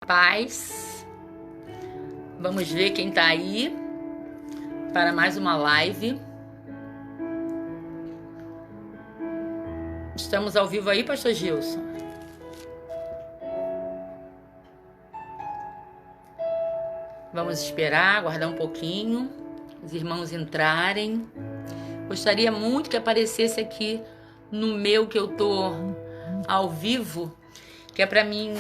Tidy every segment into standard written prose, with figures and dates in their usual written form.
Paz. Vamos ver quem tá aí para mais uma live. Estamos ao vivo aí, pastor Gilson? Vamos esperar, aguardar um pouquinho, os irmãos entrarem. Gostaria muito que aparecesse aqui no meu, que eu tô ao vivo, que é para mim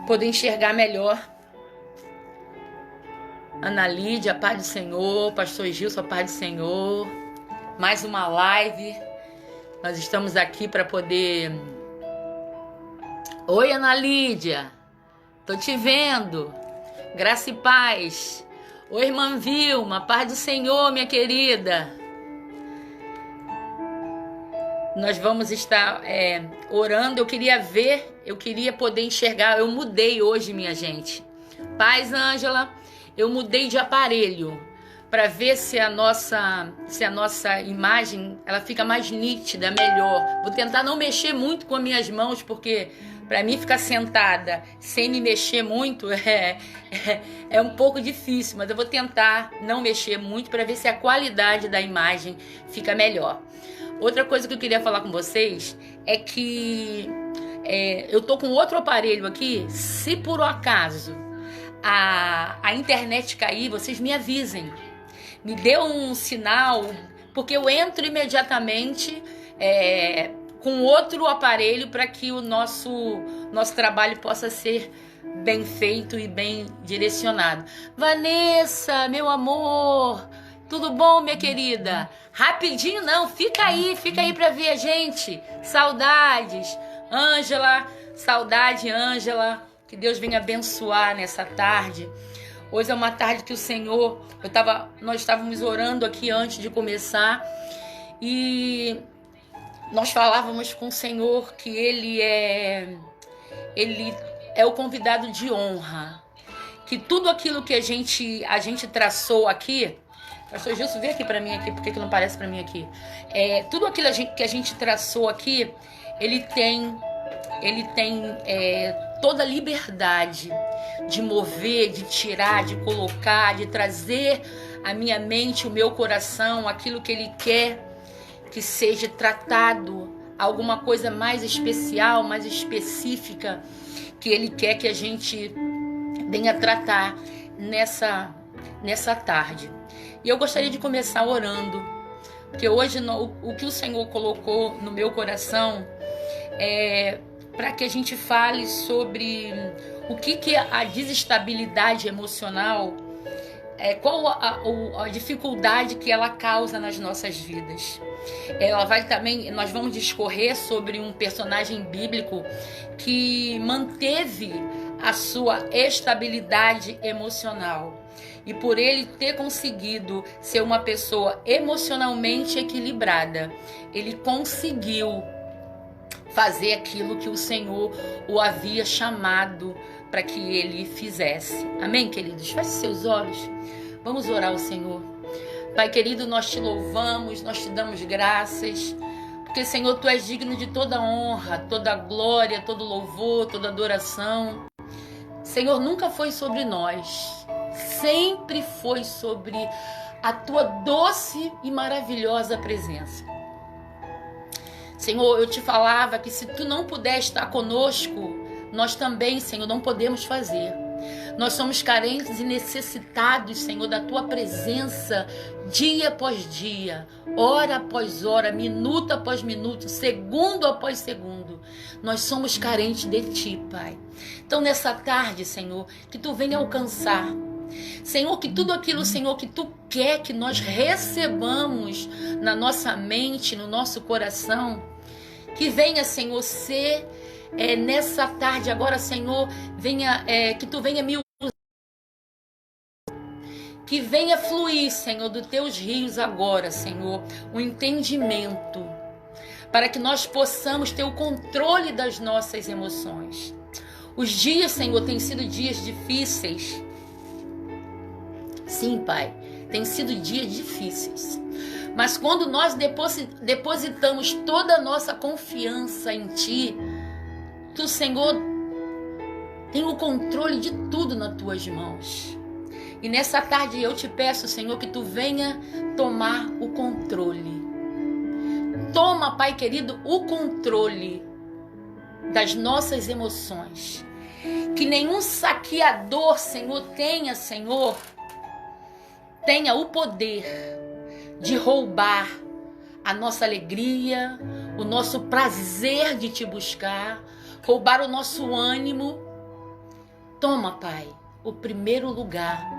poder enxergar melhor. Ana Lídia, paz do Senhor. Pastor Gilson, paz do Senhor. Mais uma live. Nós estamos aqui para poder... Oi, Ana Lídia. Tô te vendo. Graça e paz. Oi, irmã Vilma. Paz do Senhor, minha querida. Nós vamos estar orando. Eu queria poder enxergar. Eu mudei hoje, minha gente. Paz, Ângela. Eu mudei de aparelho para ver se a nossa imagem ela fica mais nítida, melhor. Vou tentar não mexer muito com as minhas mãos, porque para mim ficar sentada sem me mexer muito é um pouco difícil, mas eu vou tentar não mexer muito para ver se a qualidade da imagem fica melhor. Outra coisa que eu queria falar com vocês é que eu tô com outro aparelho aqui. Se por um acaso a internet cair, vocês me avisem. Me dê um sinal, porque eu entro imediatamente com outro aparelho para que o nosso trabalho possa ser bem feito e bem direcionado. Vanessa, meu amor, tudo bom, minha querida? Rapidinho não, fica aí para ver a gente. Saudades. Ângela, saudade, Ângela. Que Deus venha abençoar nessa tarde. Hoje é uma tarde que o Senhor... Nós estávamos orando aqui antes de começar. E nós falávamos com o Senhor que Ele é o convidado de honra. Que tudo aquilo que a gente traçou aqui... Pastor Gilson, vem aqui para mim aqui. Por que não aparece para mim aqui? Tudo aquilo que a gente traçou aqui, Ele tem toda a liberdade de mover, de tirar, de colocar, de trazer à minha mente, o meu coração, aquilo que Ele quer que seja tratado, alguma coisa mais especial, mais específica, que Ele quer que a gente venha tratar nessa tarde. E eu gostaria de começar orando, porque hoje o que o Senhor colocou no meu coração para que a gente fale sobre o que é a desestabilidade emocional, qual a dificuldade que ela causa nas nossas vidas. Nós vamos discorrer sobre um personagem bíblico que manteve a sua estabilidade emocional. E por ele ter conseguido ser uma pessoa emocionalmente equilibrada, ele conseguiu fazer aquilo que o Senhor o havia chamado para que ele fizesse. Amém, queridos? Feche seus olhos. Vamos orar ao Senhor. Pai querido, nós te louvamos, nós te damos graças, porque, Senhor, Tu és digno de toda honra, toda glória, todo louvor, toda adoração. Senhor, nunca foi sobre nós, sempre foi sobre a Tua doce e maravilhosa presença. Senhor, eu te falava que se Tu não puder estar conosco, nós também, Senhor, não podemos fazer. Nós somos carentes e necessitados, Senhor, da Tua presença dia após dia, hora após hora, minuto após minuto, segundo após segundo. Nós somos carentes de Ti, Pai. Então, nessa tarde, Senhor, que Tu venha alcançar. Senhor, que tudo aquilo, Senhor, que Tu quer que nós recebamos na nossa mente, no nosso coração, que venha, Senhor, ser nessa tarde agora, Senhor, que Tu venha me usar, que venha fluir, Senhor, dos Teus rios agora, Senhor, o entendimento, para que nós possamos ter o controle das nossas emoções. Os dias, Senhor, têm sido dias difíceis. Sim, Pai, têm sido dias difíceis. Mas quando nós depositamos toda a nossa confiança em Ti, Tu, Senhor, tem o controle de tudo nas tuas mãos. E nessa tarde eu te peço, Senhor, que tu venha tomar o controle. Toma, Pai querido, o controle das nossas emoções. Que nenhum saqueador, Senhor, tenha o poder de roubar a nossa alegria, o nosso prazer de te buscar, roubar o nosso ânimo. Toma, Pai, o primeiro lugar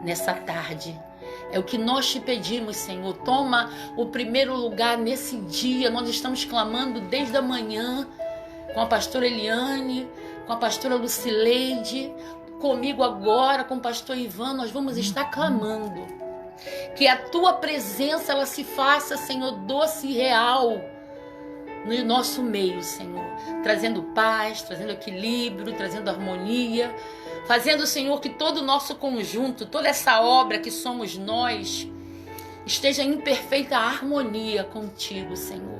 nessa tarde. É o que nós te pedimos, Senhor. Toma o primeiro lugar nesse dia. Nós estamos clamando desde a manhã com a pastora Eliane, com a pastora Lucileide, comigo agora, com o pastor Ivan. Nós vamos estar clamando que a tua presença ela se faça, Senhor, doce e real no nosso meio, Senhor. Trazendo paz, trazendo equilíbrio, trazendo harmonia. Fazendo, Senhor, que todo o nosso conjunto, toda essa obra que somos nós, esteja em perfeita harmonia contigo, Senhor.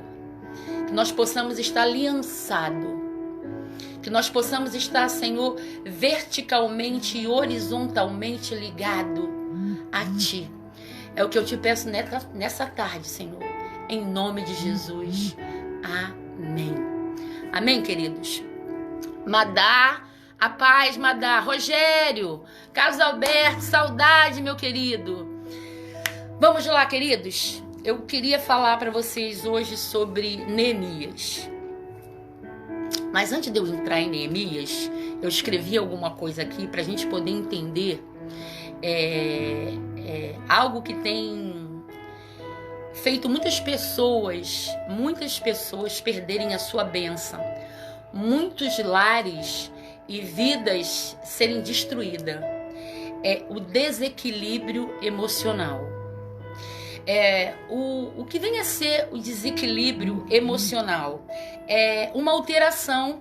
Que nós possamos estar aliançados. Que nós possamos estar, Senhor, verticalmente e horizontalmente ligado a Ti. É o que eu te peço nessa tarde, Senhor. Em nome de Jesus. Amém. Amém, queridos. Madá. A paz, Madá. Rogério, Carlos Alberto, saudade, meu querido. Vamos lá, queridos. Eu queria falar para vocês hoje sobre Neemias. Mas antes de eu entrar em Neemias, eu escrevi alguma coisa aqui para a gente poder entender algo que tem feito muitas pessoas perderem a sua bênção. Muitos lares e vidas serem destruídas. É o desequilíbrio emocional. O que vem a ser o desequilíbrio emocional? É uma alteração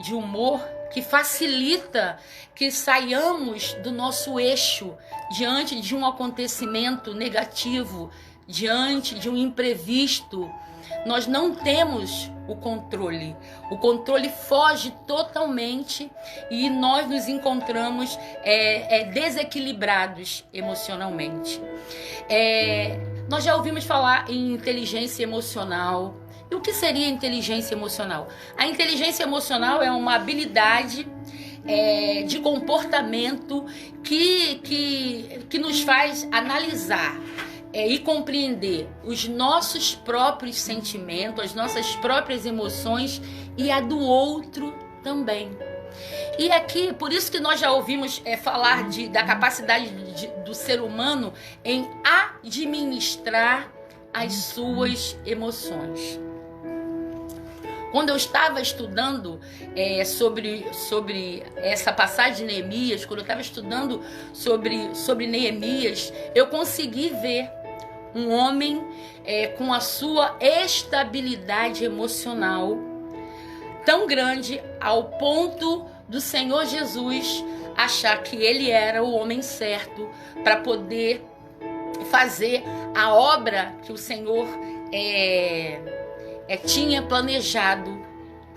de humor que facilita que saiamos do nosso eixo diante de um acontecimento negativo, diante de um imprevisto. Nós não temos o controle. O controle foge totalmente e nós nos encontramos desequilibrados emocionalmente. Nós já ouvimos falar em inteligência emocional. E o que seria inteligência emocional? A inteligência emocional é uma habilidade de comportamento que nos faz analisar e compreender os nossos próprios sentimentos, as nossas próprias emoções e a do outro também. E aqui, por isso que nós já ouvimos falar da capacidade do ser humano em administrar as suas emoções. Quando eu estava estudando sobre essa passagem de Neemias, quando eu estava estudando sobre Neemias, eu consegui ver um homem com a sua estabilidade emocional tão grande ao ponto do Senhor Jesus achar que ele era o homem certo para poder fazer a obra que o Senhor tinha planejado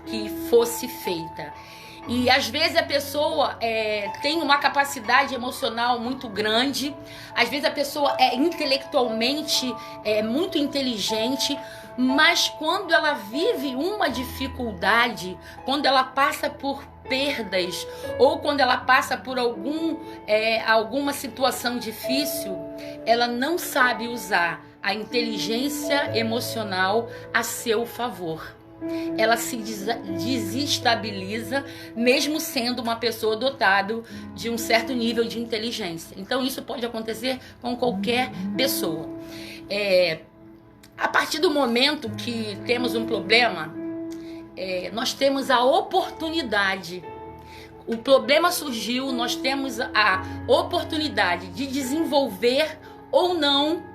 que fosse feita. E às vezes a pessoa tem uma capacidade emocional muito grande, às vezes a pessoa é intelectualmente muito inteligente, mas quando ela vive uma dificuldade, quando ela passa por perdas ou quando ela passa por alguma situação difícil, ela não sabe usar a inteligência emocional a seu favor. Ela se desestabiliza, mesmo sendo uma pessoa dotada de um certo nível de inteligência. Então isso pode acontecer com qualquer pessoa. A partir do momento que temos um problema, nós temos a oportunidade. O problema surgiu, nós temos a oportunidade de desenvolver ou não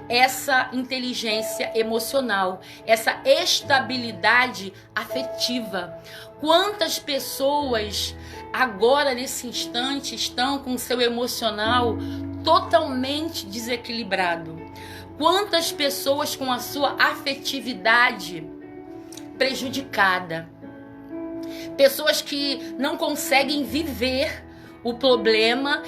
essa inteligência emocional, essa estabilidade afetiva. Quantas pessoas agora nesse instante estão com seu emocional totalmente desequilibrado? Quantas pessoas com a sua afetividade prejudicada? pessoas que não conseguem viver o problema,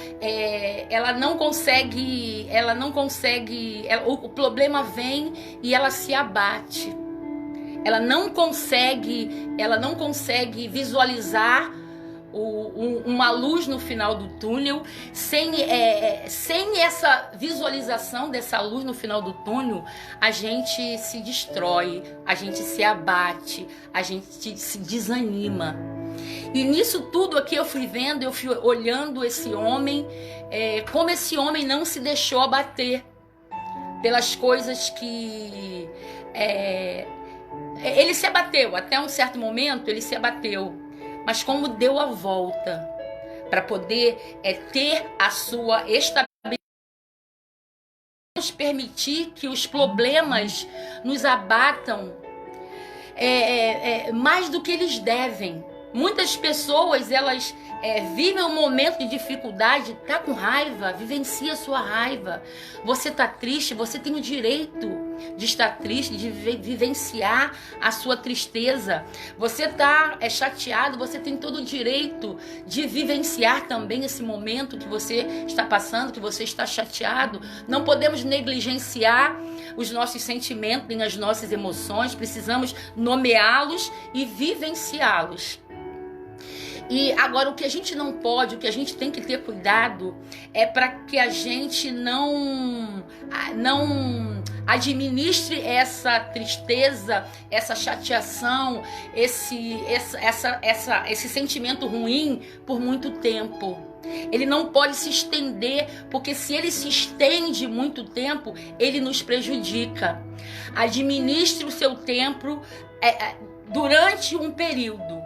o problema vem e ela se abate. Ela não consegue visualizar uma luz no final do túnel. Sem essa visualização dessa luz no final do túnel, a gente se destrói, a gente se abate, a gente se desanima. E nisso tudo aqui eu fui vendo, eu fui olhando esse homem, como esse homem não se deixou abater pelas coisas que... ele se abateu, até um certo momento ele se abateu, mas como deu a volta para poder ter a sua estabilidade, nos permitir que os problemas nos abatam mais do que eles devem. Muitas pessoas, elas vivem um momento de dificuldade, tá com raiva, vivencia a sua raiva. Você tá triste, você tem o direito de estar triste, de vivenciar a sua tristeza. Você tá chateado, você tem todo o direito de vivenciar também esse momento que você está passando, que você está chateado. Não podemos negligenciar os nossos sentimentos nem as nossas emoções, precisamos nomeá-los e vivenciá-los. E agora o que a gente não pode, o que a gente tem que ter cuidado é para que a gente não administre essa tristeza, essa chateação, esse sentimento ruim por muito tempo. Ele não pode se estender, porque se ele se estende muito tempo, ele nos prejudica. Administre o seu tempo durante um período.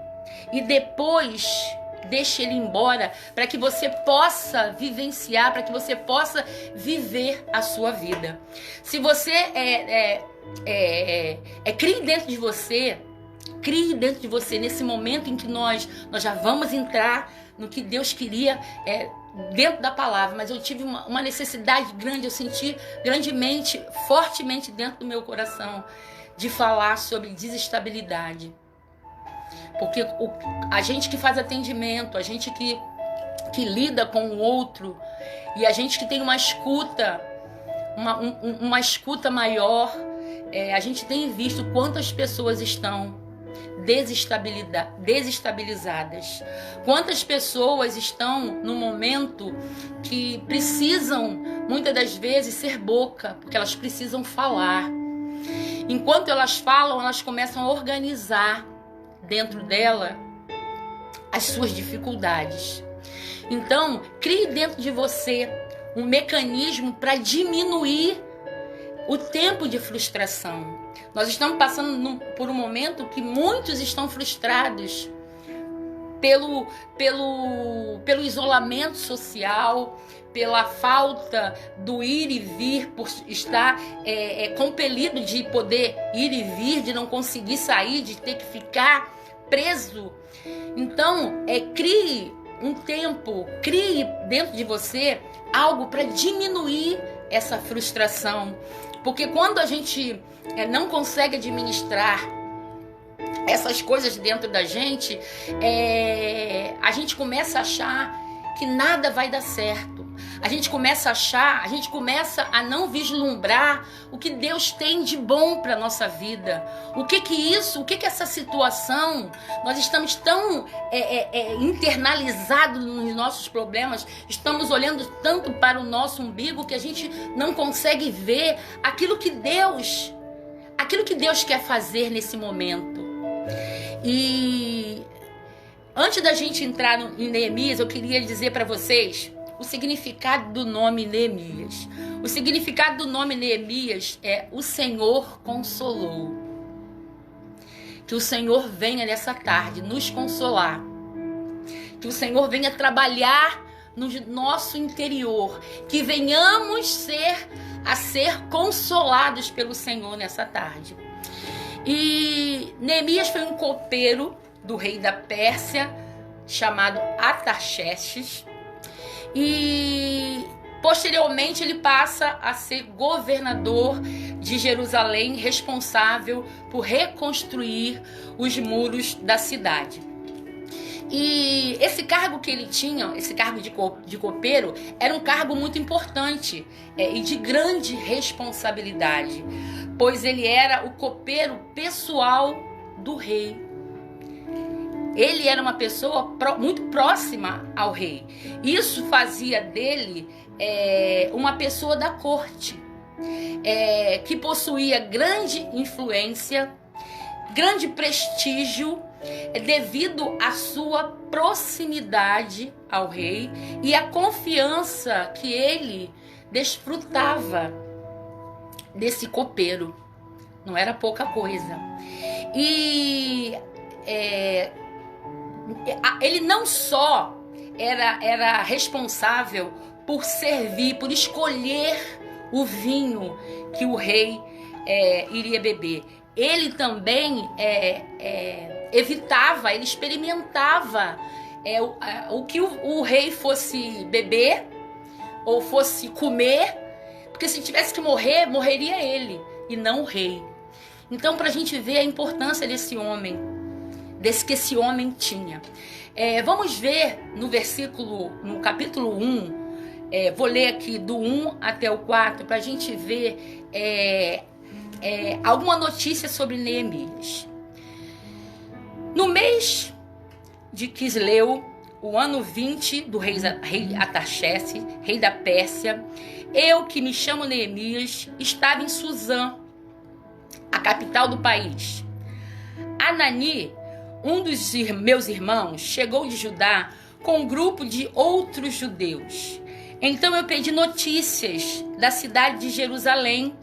E depois deixe ele embora para que você possa vivenciar, para que você possa viver a sua vida. Se você crie dentro de você nesse momento em que nós já vamos entrar no que Deus queria dentro da palavra, mas eu tive uma necessidade grande, eu senti grandemente, fortemente dentro do meu coração de falar sobre desestabilidade. Porque a gente que faz atendimento, a gente que lida com o outro, e a gente que tem uma escuta, uma escuta maior, a gente tem visto quantas pessoas estão desestabilizadas. Quantas pessoas estão no momento que precisam, muitas das vezes, ser boca, porque elas precisam falar. Enquanto elas falam, elas começam a organizar dentro dela as suas dificuldades. Então, crie dentro de você um mecanismo para diminuir o tempo de frustração. Nós estamos passando por um momento que muitos estão frustrados pelo isolamento social, pela falta do ir e vir, por estar compelido de poder ir e vir, de não conseguir sair, de ter que ficar preso. Então, crie um tempo, crie dentro de você algo para diminuir essa frustração. Porque quando a gente não consegue administrar essas coisas dentro da gente, a gente começa a achar que nada vai dar certo. A gente começa a não vislumbrar o que Deus tem de bom para nossa vida. O que essa situação, nós estamos tão internalizados nos nossos problemas, estamos olhando tanto para o nosso umbigo que a gente não consegue ver aquilo que Deus quer fazer nesse momento. E antes da gente entrar em Neemias, eu queria dizer para vocês o significado do nome Neemias. O significado do nome Neemias é: o Senhor consolou. Que o Senhor venha nessa tarde nos consolar. Que o Senhor venha trabalhar no nosso interior. Que venhamos a ser consolados pelo Senhor nessa tarde. E Neemias foi um copeiro do rei da Pérsia, chamado Artaxerxes. E posteriormente ele passa a ser governador de Jerusalém, responsável por reconstruir os muros da cidade. E esse cargo que ele tinha, esse cargo de copeiro, era um cargo muito importante e de grande responsabilidade, pois ele era o copeiro pessoal do rei. Ele era uma pessoa muito próxima ao rei. Isso fazia dele uma pessoa da corte, que possuía grande influência, grande prestígio, devido à sua proximidade ao rei e a confiança que ele desfrutava desse copeiro. Não era pouca coisa. E ele não só era responsável por servir, por escolher o vinho que o rei iria beber. Ele também evitava, ele experimentava o que o rei fosse beber ou fosse comer, porque se tivesse que morrer, morreria ele e não o rei. Então, para a gente ver a importância desse homem, que esse homem tinha. Vamos ver no capítulo 1, vou ler aqui do 1 até o 4, para a gente ver alguma notícia sobre Neemias. No mês de Quisleu, o ano 20 do rei Artaxerxes, rei da Pérsia, eu, que me chamo Neemias, estava em Suzã, a capital do país. Anani, um dos meus irmãos, chegou de Judá com um grupo de outros judeus. Então eu pedi notícias da cidade de Jerusalém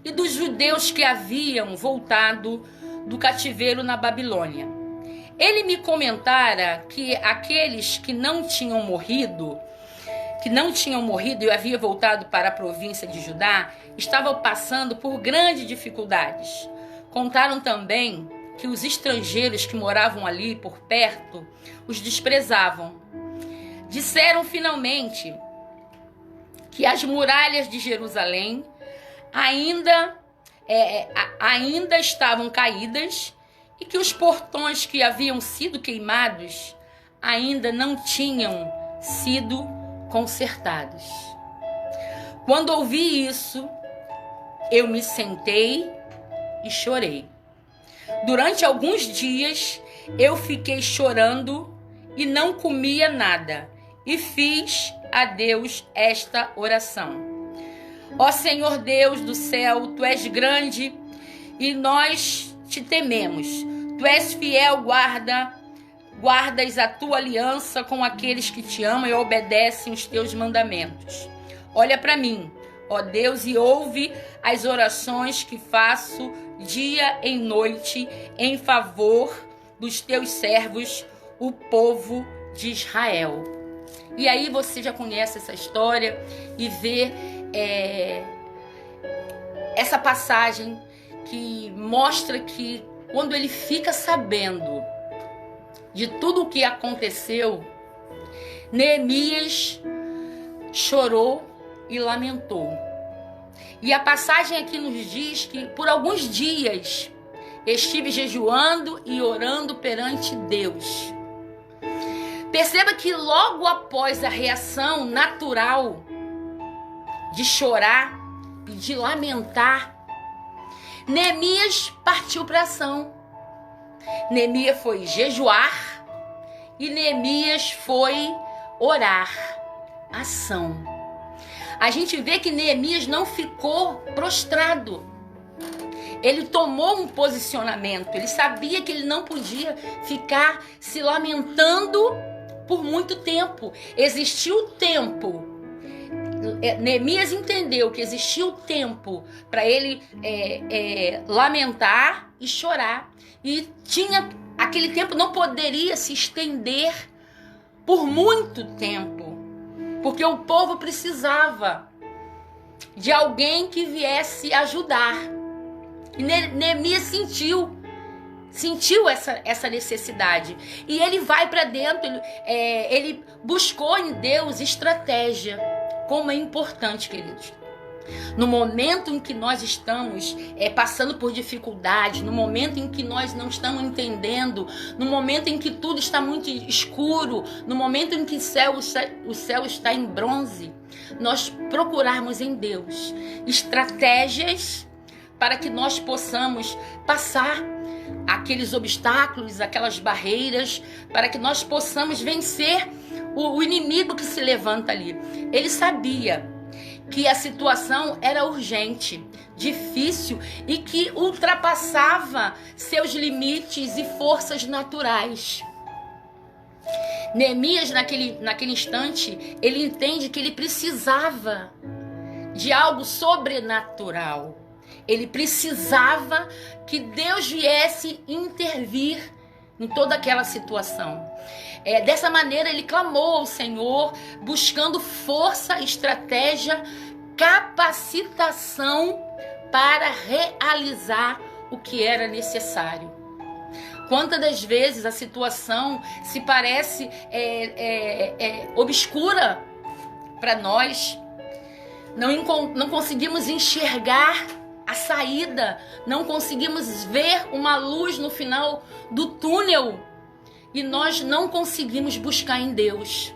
e dos judeus que haviam voltado do cativeiro na Babilônia. Ele me comentara que aqueles que não tinham morrido e haviam voltado para a província de Judá, estavam passando por grandes dificuldades. Contaram também que os estrangeiros que moravam ali por perto os desprezavam. Disseram finalmente que as muralhas de Jerusalém ainda estavam caídas e que os portões que haviam sido queimados ainda não tinham sido consertados. Quando ouvi isso, eu me sentei e chorei. Durante alguns dias, eu fiquei chorando e não comia nada, e fiz a Deus esta oração: ó Senhor Deus do céu, Tu és grande e nós te tememos. Tu és fiel, guardas a Tua aliança com aqueles que te amam e obedecem os Teus mandamentos. Olha para mim, ó Deus, e ouve as orações que faço dia e noite em favor dos Teus servos, o povo de Israel. E aí você já conhece essa história e vê essa passagem que mostra que quando ele fica sabendo de tudo o que aconteceu, Neemias chorou e lamentou. E a passagem aqui nos diz que por alguns dias estive jejuando e orando perante Deus. Perceba que logo após a reação natural de chorar e de lamentar, Neemias partiu para a ação. Neemias foi jejuar e Neemias foi orar. Ação. A gente vê que Neemias não ficou prostrado. Ele tomou um posicionamento. Ele sabia que ele não podia ficar se lamentando por muito tempo. Existiu tempo. Neemias entendeu que existiu tempo para ele lamentar e chorar. E aquele tempo não poderia se estender por muito tempo, porque o povo precisava de alguém que viesse ajudar. E Neemias sentiu essa necessidade. E ele vai para dentro, ele buscou em Deus estratégia. Como é importante, queridos. No momento em que nós estamos passando por dificuldade, no momento em que nós não estamos entendendo, no momento em que tudo está muito escuro, no momento em que o céu está em bronze, nós procurarmos em Deus estratégias para que nós possamos passar aqueles obstáculos, aquelas barreiras, para que nós possamos vencer o inimigo que se levanta ali. Ele sabia que a situação era urgente, difícil e que ultrapassava seus limites e forças naturais. Neemias, naquele instante, ele entende que ele precisava de algo sobrenatural. Ele precisava que Deus viesse intervir em toda aquela situação. Dessa maneira, ele clamou ao Senhor, buscando força, estratégia, capacitação para realizar o que era necessário. Quantas das vezes a situação se parece obscura para nós, não conseguimos enxergar a saída, não conseguimos ver uma luz no final do túnel e nós não conseguimos buscar em Deus.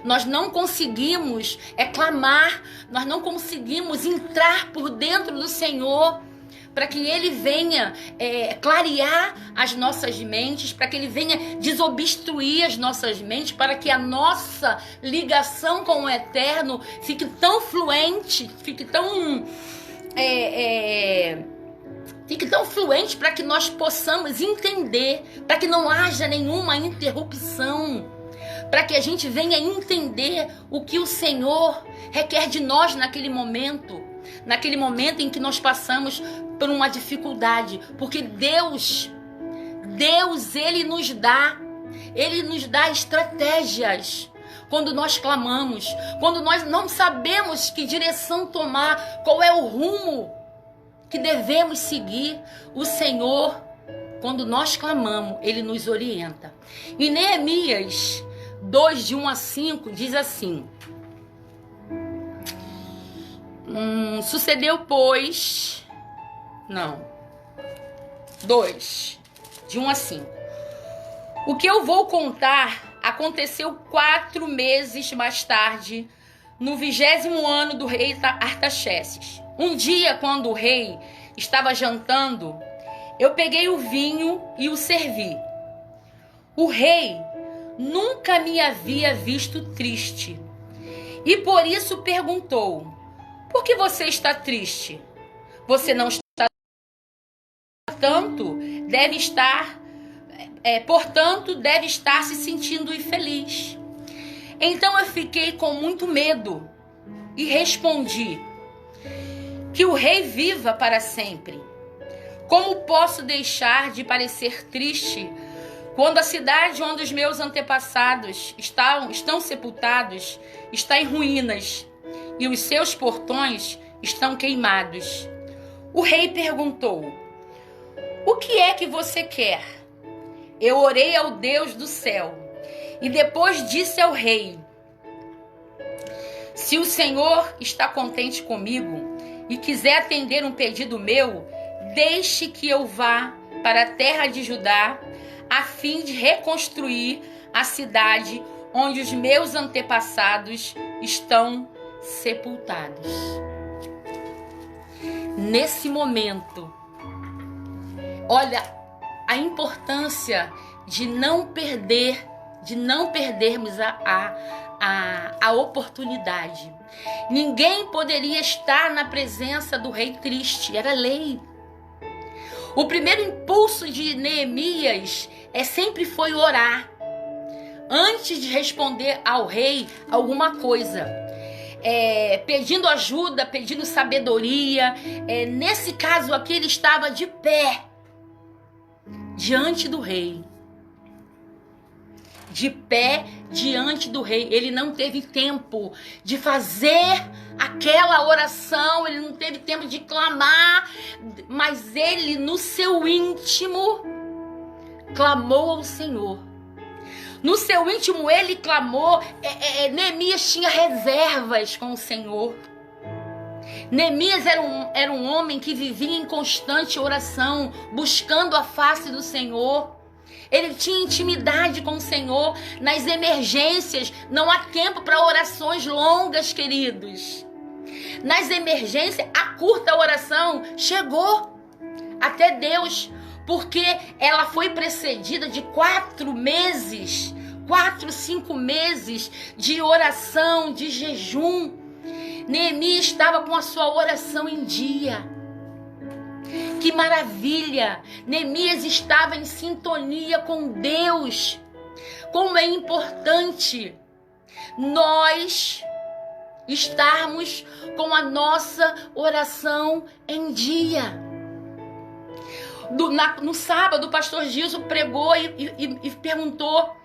Nós não conseguimos clamar, nós não conseguimos entrar por dentro do Senhor para que Ele venha clarear as nossas mentes, para que Ele venha desobstruir as nossas mentes, para que a nossa ligação com o Eterno fique tão fluente, fique tão fluente para que nós possamos entender, para que não haja nenhuma interrupção, para que a gente venha entender o que o Senhor requer de nós naquele momento em que nós passamos por uma dificuldade, porque Deus, Ele nos dá estratégias. Quando nós clamamos, quando nós não sabemos que direção tomar, qual é o rumo que devemos seguir, o Senhor, quando nós clamamos, Ele nos orienta. Em Neemias 2, de 1 a 5, diz assim: sucedeu, pois... Não. 2, de 1 a 5. O que eu vou contar aconteceu 4 meses mais tarde, no 20º ano do rei Artaxerxes. Um dia, quando o rei estava jantando, eu peguei o vinho e o servi. O rei nunca me havia visto triste e por isso perguntou: por que você está triste? Você não está... Portanto, deve estar se sentindo infeliz. Então eu fiquei com muito medo e respondi: que o rei viva para sempre. Como posso deixar de parecer triste quando a cidade onde os meus antepassados estão sepultados está em ruínas e os seus portões estão queimados? O rei perguntou: o que é que você quer? Eu orei ao Deus do céu e depois disse ao rei: se o Senhor está contente comigo e quiser atender um pedido meu, deixe que eu vá para a terra de Judá a fim de reconstruir a cidade onde os meus antepassados estão sepultados. Nesse momento, olha a importância de não perdermos a oportunidade. Ninguém poderia estar na presença do rei triste, era lei. O primeiro impulso de Neemias sempre foi orar, antes de responder ao rei alguma coisa, pedindo ajuda, pedindo sabedoria. Nesse caso aqui, ele estava de pé diante do rei. De pé diante do rei. Ele não teve tempo de fazer aquela oração, ele não teve tempo de clamar, mas ele, no seu íntimo, clamou ao Senhor. No seu íntimo ele clamou. Neemias tinha reservas com o Senhor. Neemias era um homem que vivia em constante oração, buscando a face do Senhor. Ele tinha intimidade com o Senhor. Nas emergências, não há tempo para orações longas, queridos. Nas emergências, a curta oração chegou até Deus, porque ela foi precedida de 4 meses, 4, 5 meses de oração, de jejum. Neemias estava com a sua oração em dia. Que maravilha! Neemias estava em sintonia com Deus. Como é importante nós estarmos com a nossa oração em dia. No sábado, o pastor Gilson pregou e perguntou: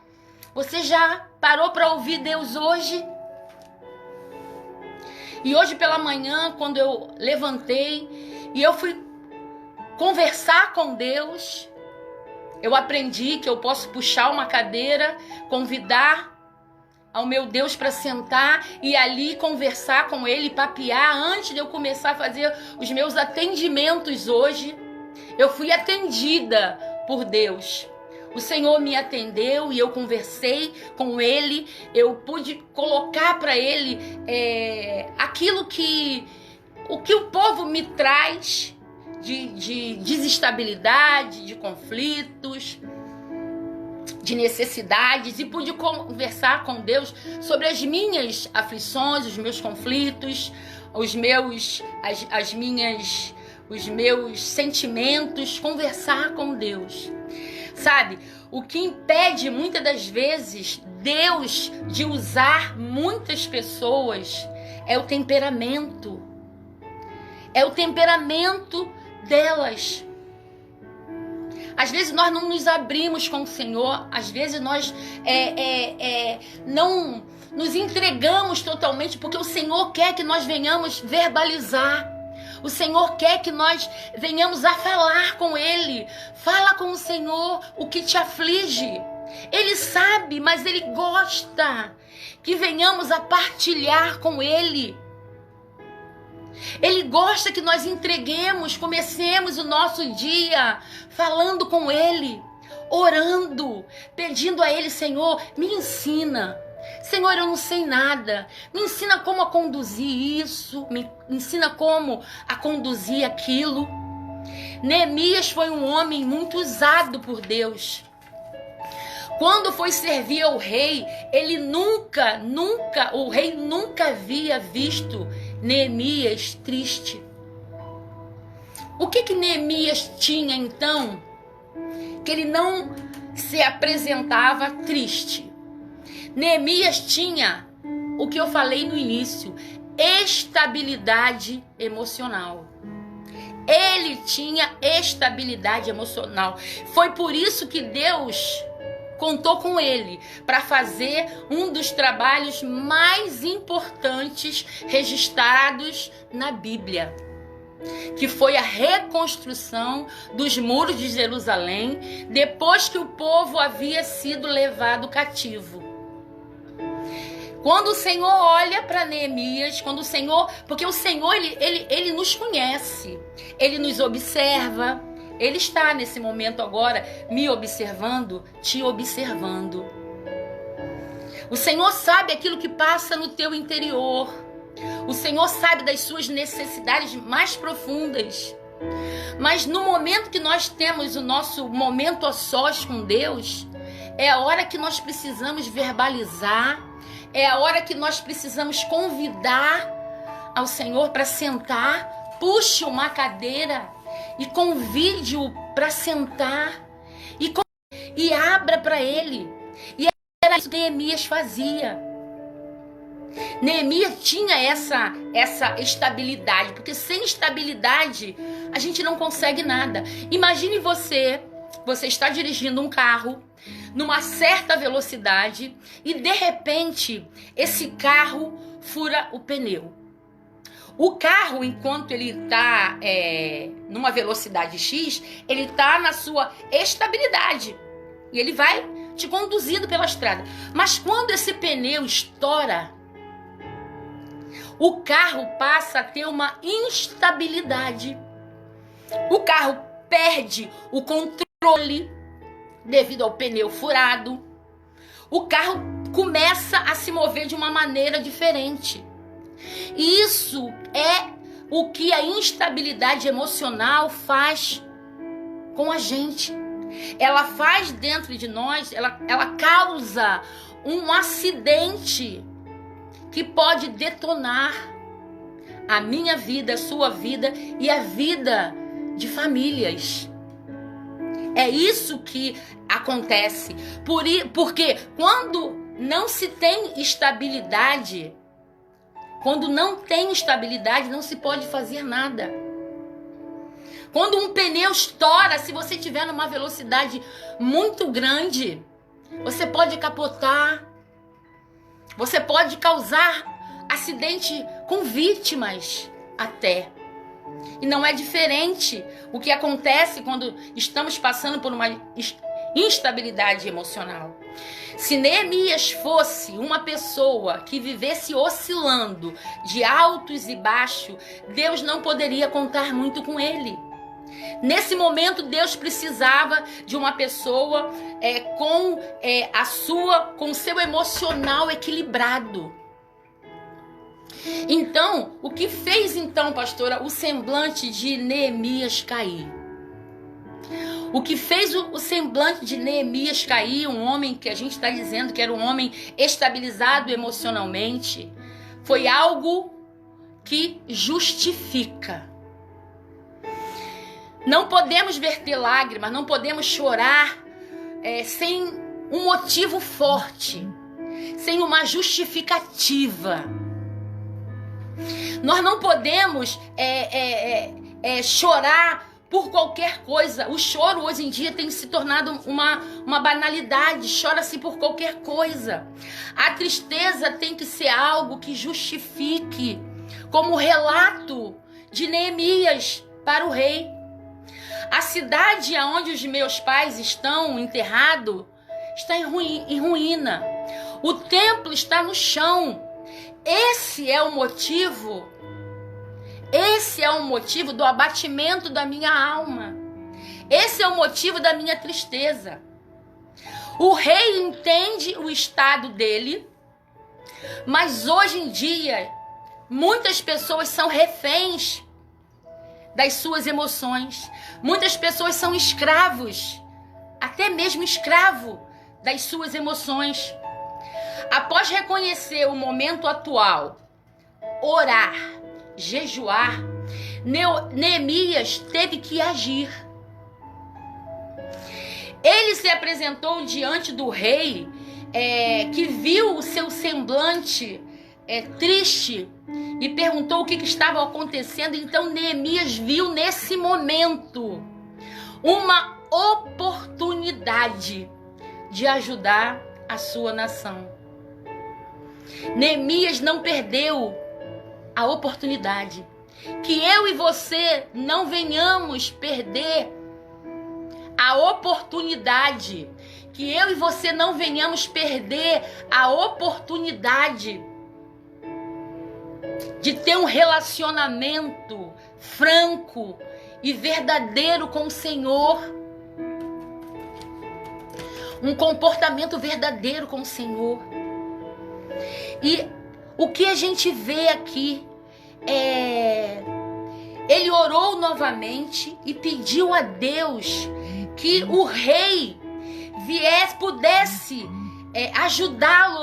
você já parou para ouvir Deus hoje? E hoje pela manhã, quando eu levantei e eu fui conversar com Deus, eu aprendi que eu posso puxar uma cadeira, convidar ao meu Deus para sentar e ali conversar com Ele, papear antes de eu começar a fazer os meus atendimentos hoje. Eu fui atendida por Deus. O Senhor me atendeu e eu conversei com Ele. Eu pude colocar para Ele aquilo que o povo me traz de desestabilidade, de conflitos, de necessidades, e pude conversar com Deus sobre as minhas aflições, os meus conflitos, os meus sentimentos, conversar com Deus. Sabe, o que impede muitas das vezes Deus de usar muitas pessoas é o temperamento. É o temperamento delas. Às vezes nós não nos abrimos com o Senhor, às vezes nós não nos entregamos totalmente, porque o Senhor quer que nós venhamos verbalizar. O Senhor quer que nós venhamos a falar com Ele. Fala com o Senhor o que te aflige. Ele sabe, mas Ele gosta que venhamos a partilhar com Ele. Ele gosta que nós entreguemos, comecemos o nosso dia falando com Ele, orando, pedindo a Ele: Senhor, me ensina. Senhor, eu não sei nada. Me ensina como a conduzir isso. Me ensina como a conduzir aquilo. Neemias foi um homem muito usado por Deus. Quando foi servir ao rei, o rei nunca havia visto Neemias triste. O que Neemias tinha então? Que ele não se apresentava triste. Neemias tinha o que eu falei no início: estabilidade emocional. Ele tinha estabilidade emocional. Foi por isso que Deus contou com ele para fazer um dos trabalhos mais importantes registrados na Bíblia, que foi a reconstrução dos muros de Jerusalém depois que o povo havia sido levado cativo. Quando o Senhor olha para Neemias, porque o Senhor ele nos conhece, Ele nos observa. Ele está nesse momento agora me observando, te observando. O Senhor sabe aquilo que passa no teu interior. O Senhor sabe das suas necessidades mais profundas. Mas no momento que nós temos o nosso momento a sós com Deus, é a hora que nós precisamos verbalizar, é a hora que nós precisamos convidar ao Senhor para sentar. Puxe uma cadeira e convide-o para sentar e abra para ele. E era isso que Neemias fazia. Neemias tinha essa estabilidade, porque sem estabilidade a gente não consegue nada. Imagine você está dirigindo um carro numa certa velocidade e de repente esse carro fura o pneu. O carro, enquanto ele está numa velocidade X, ele está na sua estabilidade e ele vai te conduzindo pela estrada. Mas quando esse pneu estoura, o carro passa a ter uma instabilidade. O carro perde o controle devido ao pneu furado. O carro começa a se mover de uma maneira diferente. E isso é o que a instabilidade emocional faz com a gente. Ela faz dentro de nós, ela causa um acidente que pode detonar a minha vida, a sua vida e a vida de famílias. É isso que acontece. Porque quando não se tem estabilidade, não se pode fazer nada. Quando um pneu estoura, se você estiver numa velocidade muito grande, você pode capotar, você pode causar acidente com vítimas até. E não é diferente o que acontece quando estamos passando por uma instabilidade emocional. Se Neemias fosse uma pessoa que vivesse oscilando de altos e baixos, Deus não poderia contar muito com ele. Nesse momento, Deus precisava de uma pessoa com seu emocional equilibrado. Então, o que fez então, pastora, o semblante de Neemias cair? O que fez o semblante de Neemias cair, um homem que a gente está dizendo que era um homem estabilizado emocionalmente, foi algo que justifica. Não podemos verter lágrimas, não podemos chorar sem um motivo forte, sem uma justificativa. Nós não podemos chorar por qualquer coisa. O choro hoje em dia tem se tornado uma banalidade. Chora-se por qualquer coisa. A tristeza tem que ser algo que justifique, como o relato de Neemias para o rei. A cidade onde os meus pais estão enterrados está em ruína. O templo está no chão. Esse é o motivo do abatimento da minha alma. Esse é o motivo da minha tristeza. O rei entende o estado dele, mas hoje em dia, muitas pessoas são reféns das suas emoções. Muitas pessoas são escravos, até mesmo escravo das suas emoções. Após reconhecer o momento atual, orar, jejuar, Neemias teve que agir. Ele se apresentou diante do rei, que viu o seu semblante triste e perguntou o que estava acontecendo. Então Neemias viu nesse momento uma oportunidade de ajudar a sua nação. Neemias não perdeu a oportunidade. Que eu e você não venhamos perder a oportunidade. Que eu e você não venhamos perder a oportunidade de ter um relacionamento franco e verdadeiro com o Senhor. Um comportamento verdadeiro com o Senhor. E o que a gente vê aqui ele orou novamente e pediu a Deus que o rei pudesse ajudá-lo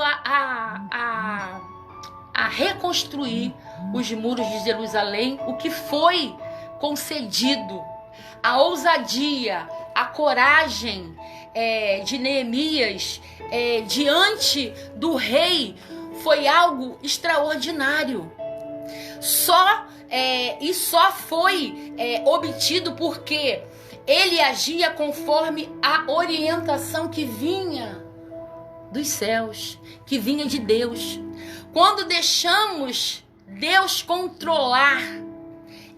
a reconstruir os muros de Jerusalém, o que foi concedido. A ousadia, a coragem de Neemias diante do rei foi algo extraordinário. Só foi obtido porque ele agia conforme a orientação que vinha dos céus, que vinha de Deus. Quando deixamos Deus controlar,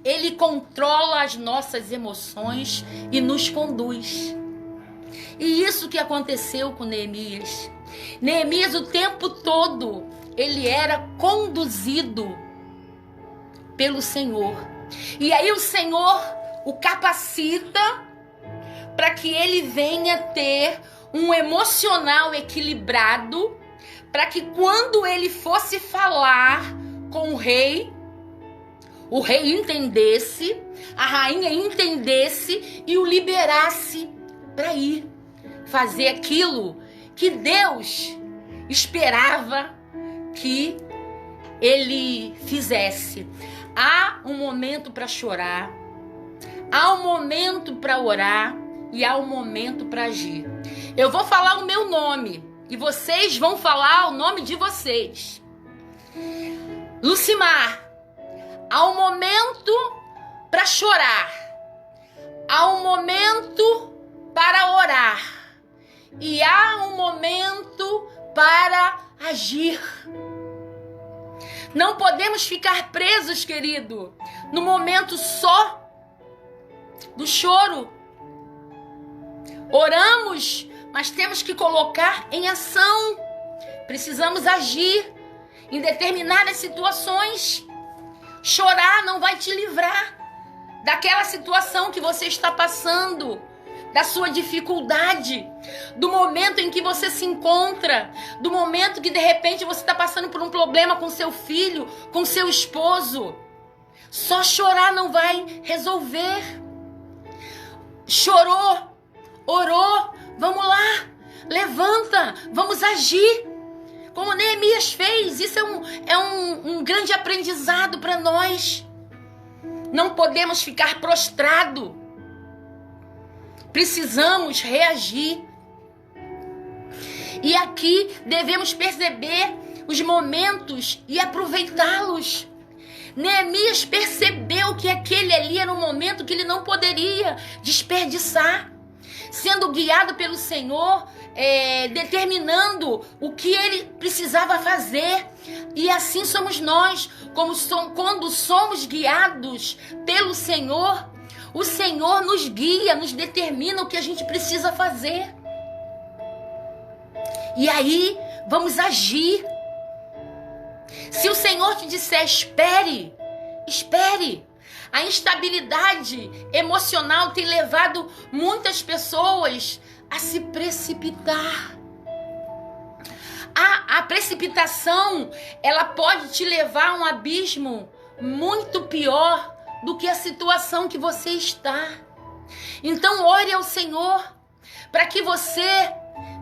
Ele controla as nossas emoções e nos conduz. E isso que aconteceu com Neemias. Neemias, o tempo todo, ele era conduzido pelo Senhor. E aí o Senhor o capacita para que ele venha ter um emocional equilibrado, para que quando ele fosse falar com o rei entendesse, a rainha entendesse e o liberasse para ir fazer aquilo que Deus esperava que ele fizesse. Há um momento para chorar, há um momento para orar e há um momento para agir. Eu vou falar o meu nome e vocês vão falar o nome de vocês. Lucimar, há um momento para chorar, há um momento para orar e há um momento para agir. Não podemos ficar presos, querido, no momento só do choro. Oramos, mas temos que colocar em ação. Precisamos agir em determinadas situações. Chorar não vai te livrar daquela situação que você está passando, da sua dificuldade, do momento em que você se encontra, do momento que de repente você está passando por um problema com seu filho, com seu esposo. Só chorar não vai resolver. Chorou, orou, vamos lá, levanta, vamos agir. Como Neemias fez, isso é um grande aprendizado para nós. Não podemos ficar prostrados. Precisamos reagir. E aqui devemos perceber os momentos e aproveitá-los. Neemias percebeu que aquele ali era um momento que ele não poderia desperdiçar. Sendo guiado pelo Senhor, determinando o que ele precisava fazer. E assim somos nós, quando somos guiados pelo Senhor, o Senhor nos guia, nos determina o que a gente precisa fazer. E aí, vamos agir. Se o Senhor te disser espere, espere. A instabilidade emocional tem levado muitas pessoas a se precipitar. A precipitação, ela pode te levar a um abismo muito pior do que a situação que você está. Então ore ao Senhor para que você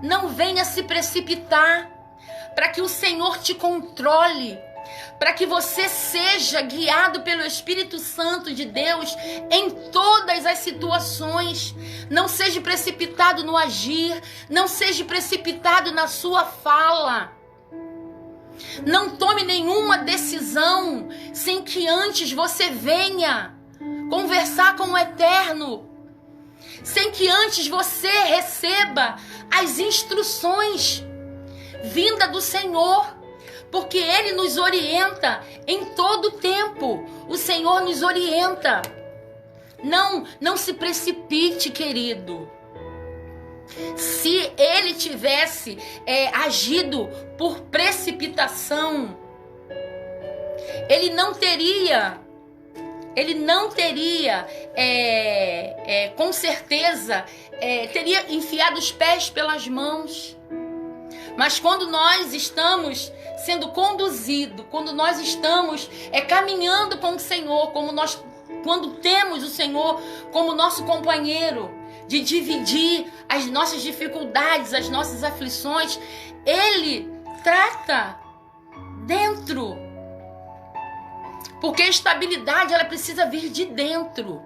não venha se precipitar, para que o Senhor te controle, para que você seja guiado pelo Espírito Santo de Deus em todas as situações. Não seja precipitado no agir, não seja precipitado na sua fala. Não tome nenhuma decisão sem que antes você venha conversar com o Eterno, sem que antes você receba as instruções vinda do Senhor, porque Ele nos orienta em todo o tempo. O Senhor nos orienta. Não se precipite, querido. Se Ele tivesse agido por precipitação, Ele não teria com certeza, teria enfiado os pés pelas mãos. Mas quando nós estamos sendo conduzidos, quando nós estamos caminhando com o Senhor, quando temos o Senhor como nosso companheiro de dividir as nossas dificuldades, as nossas aflições, Ele trata dentro. Porque a estabilidade, ela precisa vir de dentro.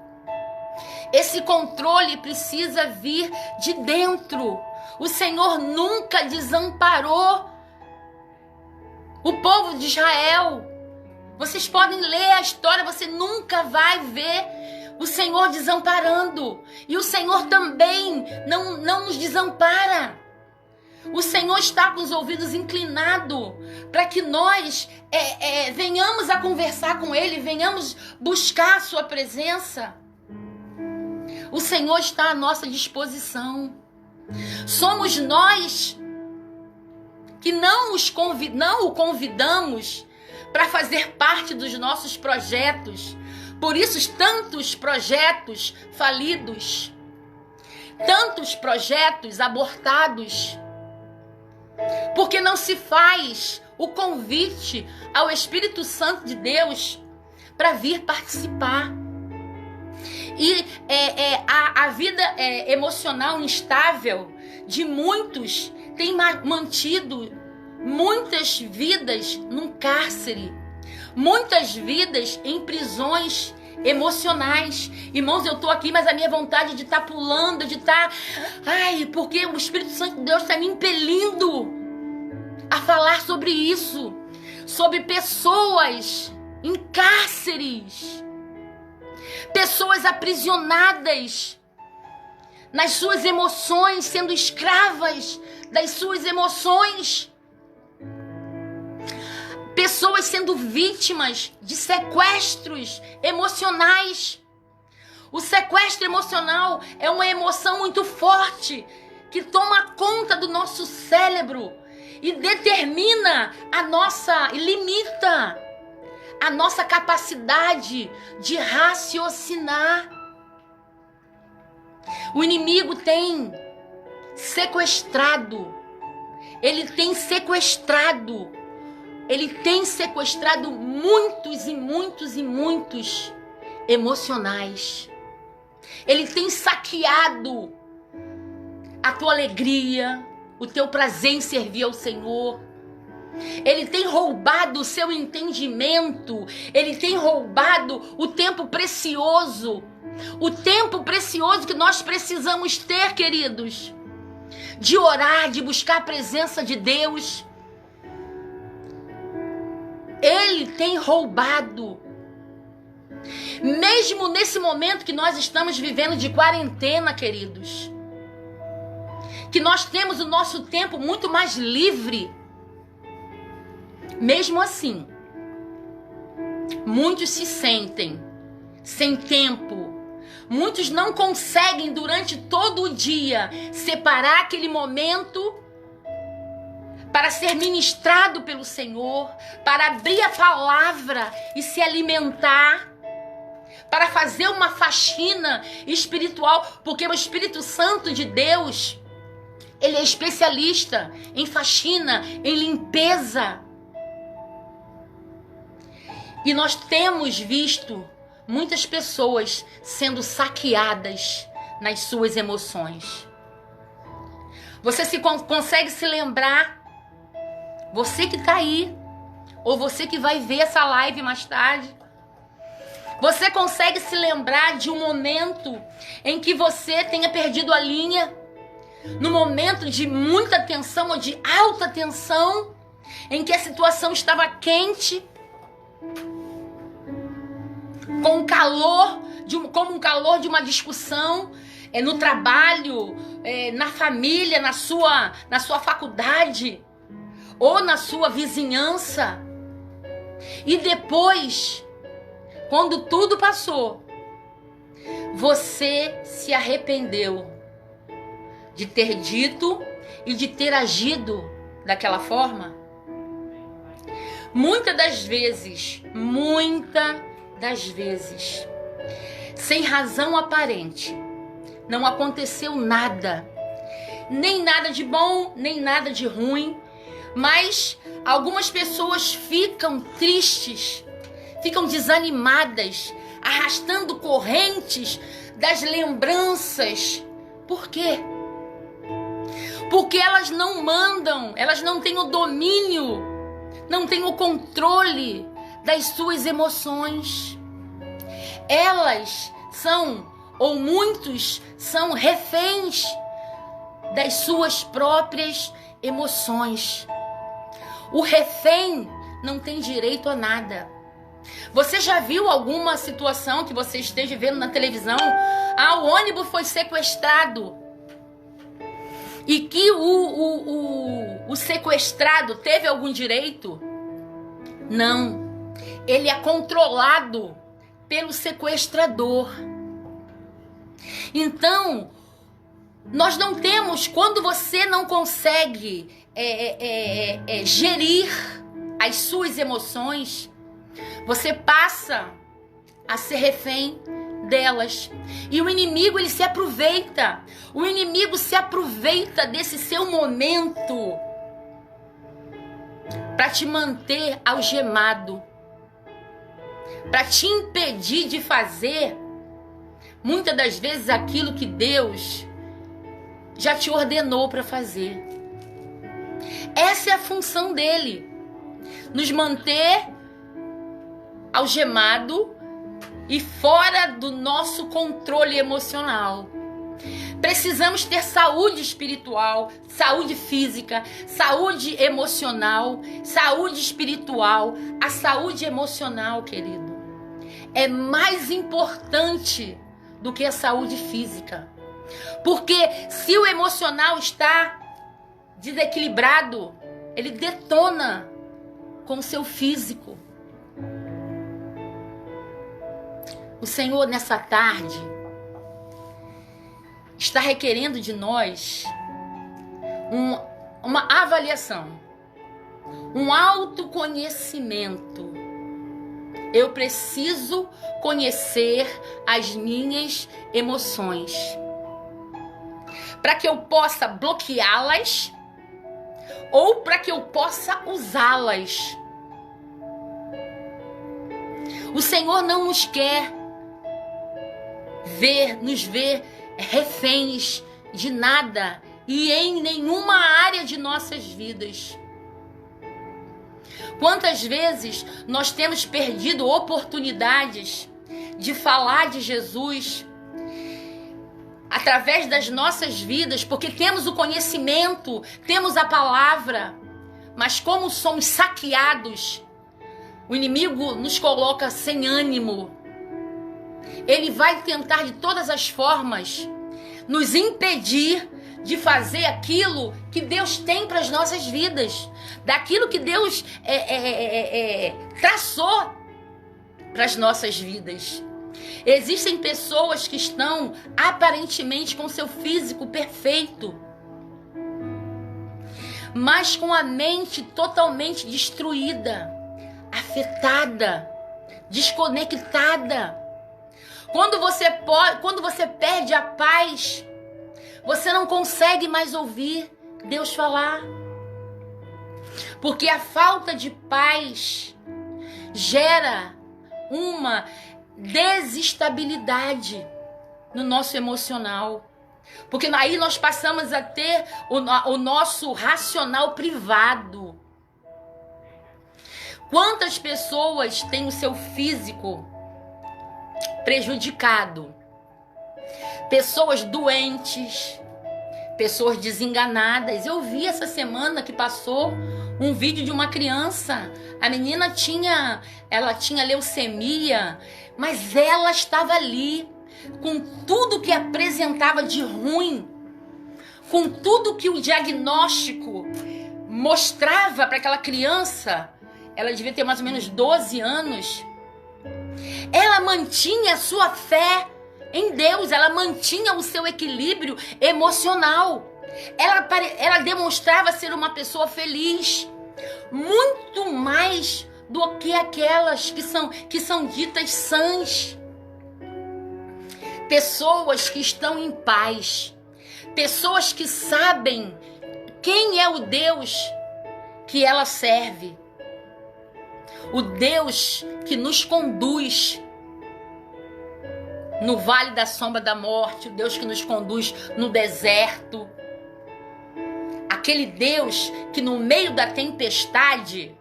Esse controle precisa vir de dentro. O Senhor nunca desamparou o povo de Israel. Vocês podem ler a história, você nunca vai ver o Senhor desamparando. E o Senhor também não nos desampara. O Senhor está com os ouvidos inclinados para que nós venhamos a conversar com Ele, venhamos buscar a Sua presença. O Senhor está à nossa disposição. Somos nós que não o convidamos para fazer parte dos nossos projetos. Por isso, tantos projetos falidos, tantos projetos abortados, porque não se faz o convite ao Espírito Santo de Deus para vir participar. E a vida emocional instável de muitos tem mantido muitas vidas num cárcere, muitas vidas em prisões emocionais. Irmãos, eu tô aqui, mas a minha vontade de estar pulando, de estar... porque o Espírito Santo de Deus está me impelindo a falar sobre isso, sobre pessoas em cárceres, pessoas aprisionadas nas suas emoções, sendo escravas das suas emoções, pessoas sendo vítimas de sequestros emocionais. O sequestro emocional é uma emoção muito forte que toma conta do nosso cérebro e determina e limita a nossa capacidade de raciocinar. O inimigo tem sequestrado, ele tem sequestrado muitos e muitos e muitos emocionais. Ele tem saqueado a tua alegria, o teu prazer em servir ao Senhor. Ele tem roubado o seu entendimento. Ele tem roubado o tempo precioso. O tempo precioso que nós precisamos ter, queridos. De orar, de buscar a presença de Deus. Ele tem roubado. Mesmo nesse momento que nós estamos vivendo de quarentena, queridos. Que nós temos o nosso tempo muito mais livre. Mesmo assim, muitos se sentem sem tempo. Muitos não conseguem durante todo o dia separar aquele momento para ser ministrado pelo Senhor, para abrir a palavra e se alimentar, para fazer uma faxina espiritual, porque o Espírito Santo de Deus, ele é especialista em faxina, em limpeza. E nós temos visto muitas pessoas sendo saqueadas nas suas emoções. Você consegue se lembrar, você que está aí, ou você que vai ver essa live mais tarde, você consegue se lembrar de um momento em que você tenha perdido a linha, no momento de muita tensão ou de alta tensão, em que a situação estava quente, com o calor, como um calor de uma discussão no trabalho, na família, na sua faculdade ou na sua vizinhança. E depois, quando tudo passou, você se arrependeu de ter dito e de ter agido daquela forma? Muitas das vezes, sem razão aparente, não aconteceu nada, nem nada de bom, nem nada de ruim, mas algumas pessoas ficam tristes, ficam desanimadas, arrastando correntes das lembranças. Por quê? Porque elas não mandam, elas não têm o domínio, não têm o controle das suas emoções. Elas são, ou muitos são, reféns das suas próprias emoções. O refém não tem direito a nada. Você já viu alguma situação que você esteja vendo na televisão? O ônibus foi sequestrado e que o sequestrado teve algum direito? Não. Ele é controlado pelo sequestrador. Então, nós não temos, quando você não consegue gerir as suas emoções, você passa a ser refém delas. E o inimigo, ele se aproveita. O inimigo se aproveita desse seu momento para te manter algemado, para te impedir de fazer muitas das vezes aquilo que Deus já te ordenou para fazer. Essa é a função dele, nos manter algemado e fora do nosso controle emocional. Precisamos ter saúde espiritual, saúde física, saúde emocional, saúde espiritual. A saúde emocional, querido, é mais importante do que a saúde física. Porque se o emocional está desequilibrado, ele detona com o seu físico. O Senhor, nessa tarde, está requerendo de nós uma avaliação, um autoconhecimento. Eu preciso conhecer as minhas emoções para que eu possa bloqueá-las ou para que eu possa usá-las. O Senhor não nos quer nos ver reféns de nada e em nenhuma área de nossas vidas. Quantas vezes nós temos perdido oportunidades de falar de Jesus através das nossas vidas, porque temos o conhecimento, temos a palavra, mas como somos saqueados, o inimigo nos coloca sem ânimo. Ele vai tentar de todas as formas nos impedir de fazer aquilo que Deus tem para as nossas vidas, daquilo que Deus traçou para as nossas vidas. Existem pessoas que estão aparentemente com seu físico perfeito, mas com a mente totalmente destruída, afetada, desconectada. Quando você perde a paz, você não consegue mais ouvir Deus falar. Porque a falta de paz gera uma desestabilidade no nosso emocional. Porque aí nós passamos a ter o nosso racional privado. Quantas pessoas têm o seu físico prejudicado? Pessoas doentes, pessoas desenganadas. Eu vi essa semana que passou um vídeo de uma criança. A menina tinha leucemia, mas ela estava ali com tudo que apresentava de ruim, com tudo que o diagnóstico mostrava para aquela criança. Ela devia ter mais ou menos 12 anos. Ela mantinha a sua fé em Deus, ela mantinha o seu equilíbrio emocional. Ela demonstrava ser uma pessoa feliz, muito mais do que aquelas que são ditas sãs. Pessoas que estão em paz, pessoas que sabem quem é o Deus que ela serve, o Deus que nos conduz no vale da sombra da morte, o Deus que nos conduz no deserto, aquele Deus que no meio da tempestade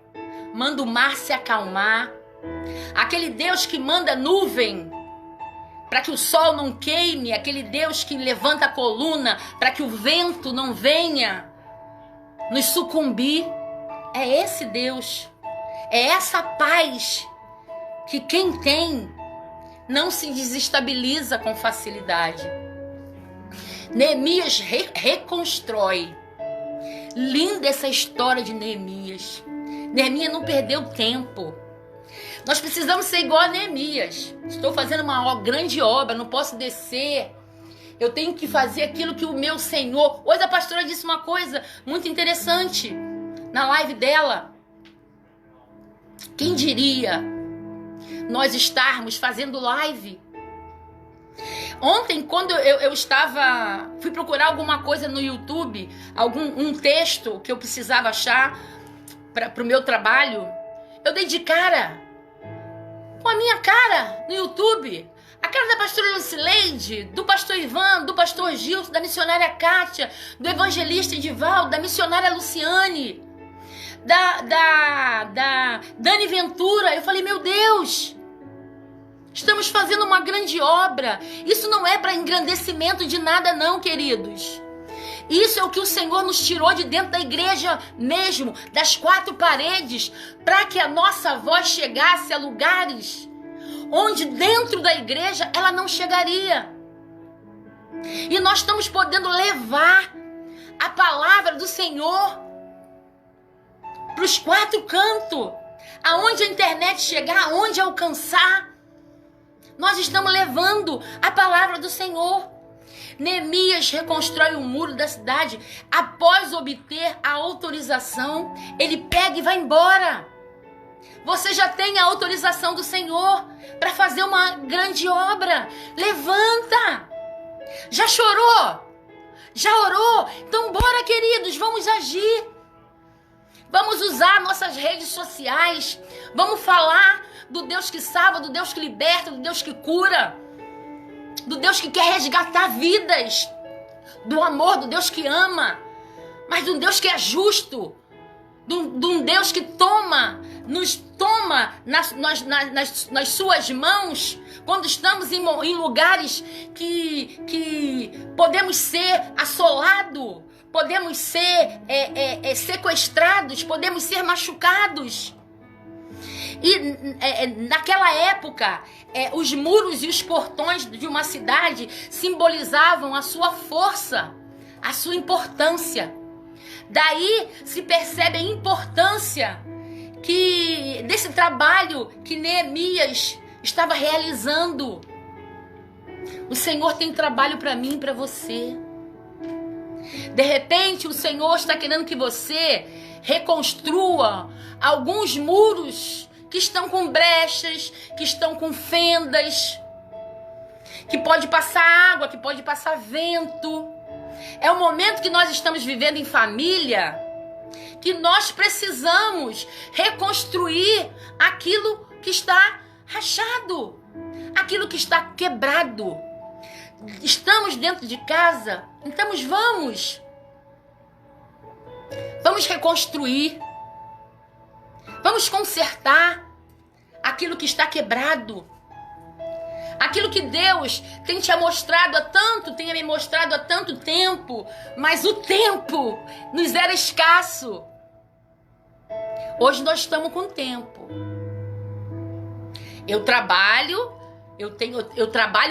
manda o mar se acalmar, aquele Deus que manda nuvem para que o sol não queime, aquele Deus que levanta a coluna para que o vento não venha nos sucumbir. É esse Deus, é essa paz que quem tem não se desestabiliza com facilidade. Neemias reconstrói. Linda essa história de Neemias. Neemias não perdeu tempo. Nós precisamos ser igual a Neemias. Estou fazendo uma grande obra, não posso descer. Eu tenho que fazer aquilo que o meu Senhor... Hoje a pastora disse uma coisa muito interessante na live dela. Quem diria nós estarmos fazendo live? Ontem, quando eu fui procurar alguma coisa no YouTube, um texto que eu precisava achar para o meu trabalho, eu dei de cara com a minha cara no YouTube. A cara da pastora Lucileide, do pastor Ivan, do pastor Gilson, da Kátia, do evangelista Edivaldo, da missionária Luciane, da Dani Ventura. Eu falei, meu Deus, estamos fazendo uma grande obra. Isso não é para engrandecimento de nada não, queridos. Isso é o que o Senhor nos tirou de dentro da igreja mesmo, das 4 paredes, para que a nossa voz chegasse a lugares onde dentro da igreja ela não chegaria. E nós estamos podendo levar a palavra do Senhor para os 4 cantos, aonde a internet chegar, aonde alcançar. Nós estamos levando a palavra do Senhor. Neemias reconstrói o muro da cidade. Após obter a autorização, ele pega e vai embora. Você já tem a autorização do Senhor para fazer uma grande obra. Levanta. Já chorou? Já orou? Então bora, queridos, vamos agir. Vamos usar nossas redes sociais. Vamos falar do Deus que salva, do Deus que liberta, do Deus que cura, do Deus que quer resgatar vidas, do amor, do Deus que ama, mas de um Deus que é justo, de um Deus que nos toma nas suas mãos quando estamos em lugares que podemos ser assolados, podemos ser sequestrados, podemos ser machucados. E naquela época, os muros e os portões de uma cidade simbolizavam a sua força, a sua importância. Daí se percebe a importância desse trabalho que Neemias estava realizando. O Senhor tem trabalho para mim e para você. De repente, o Senhor está querendo que você reconstrua alguns muros que estão com brechas, que estão com fendas, que pode passar água, que pode passar vento. É o momento que nós estamos vivendo em família, que nós precisamos reconstruir aquilo que está rachado, aquilo que está quebrado. Estamos dentro de casa, então vamos reconstruir, vamos consertar aquilo que está quebrado. Aquilo que Deus tem me mostrado há tanto tempo, mas o tempo nos era escasso. Hoje nós estamos com tempo. Eu trabalho, eu